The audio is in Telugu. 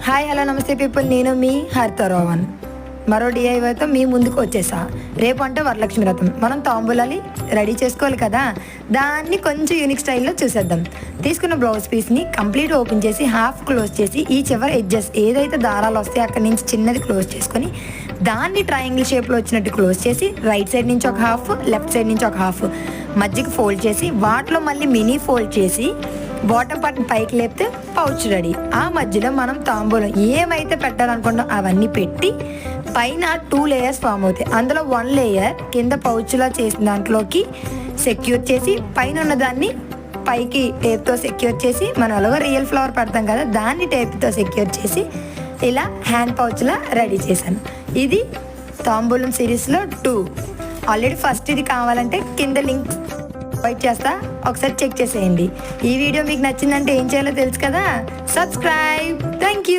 హాయ్ హలో నమస్తే పీపుల్, నేను మీ హరితరోవన్ మరో డిఐవైతో మీ ముందుకు వచ్చేసా. రేపు అంటే వరలక్ష్మి వ్రతం, మనం తాంబూలాలి రెడీ చేసుకోవాలి కదా. దాన్ని కొంచెం యూనిక్ స్టైల్లో చూసేద్దాం. తీసుకున్న బ్లౌజ్ పీస్ని కంప్లీట్ ఓపెన్ చేసి హాఫ్ క్లోజ్ చేసి ఈ చివరి ఎడ్జెస్ ఏదైతే దారాలు వస్తాయో అక్కడి నుంచి చిన్నది క్లోజ్ చేసుకొని దాన్ని ట్రయాంగిల్ షేప్లో వచ్చినట్టు క్లోజ్ చేసి రైట్ సైడ్ నుంచి ఒక హాఫ్, లెఫ్ట్ సైడ్ నుంచి ఒక హాఫ్ మధ్యకి ఫోల్డ్ చేసి వాటిలో మళ్ళీ మినీ ఫోల్డ్ చేసి బాటమ్ పార్ట్ పైకి లేపితే పౌచ్ రెడీ. ఆ మధ్యలో మనం తాంబూలం ఏమైతే పెట్టాలనుకుంటాం అవన్నీ పెట్టి పైన 2 లేయర్స్ ఫామ్ అవుతాయి. అందులో 1 లేయర్ కింద పౌచ్లా చేసిన దాంట్లోకి సెక్యూర్ చేసి పైన ఉన్న దాన్ని పైకి టేప్తో సెక్యూర్ చేసి మనం అలాగా రియల్ ఫ్లవర్ పెడతాం కదా, దాన్ని టేప్తో సెక్యూర్ చేసి ఇలా హ్యాండ్ పౌచ్లా రెడీ చేశాను. ఇది తాంబూలం సిరీస్లో 2. ఆల్రెడీ ఫస్ట్ ఇది కావాలంటే కింద లింక్ ప్రొవైడ్ చేస్తా, ఒకసారి చెక్ చేసేయండి. ఈ వీడియో మీకు నచ్చిందంటే ఏం చేయాలో తెలుసు కదా, సబ్స్క్రైబ్.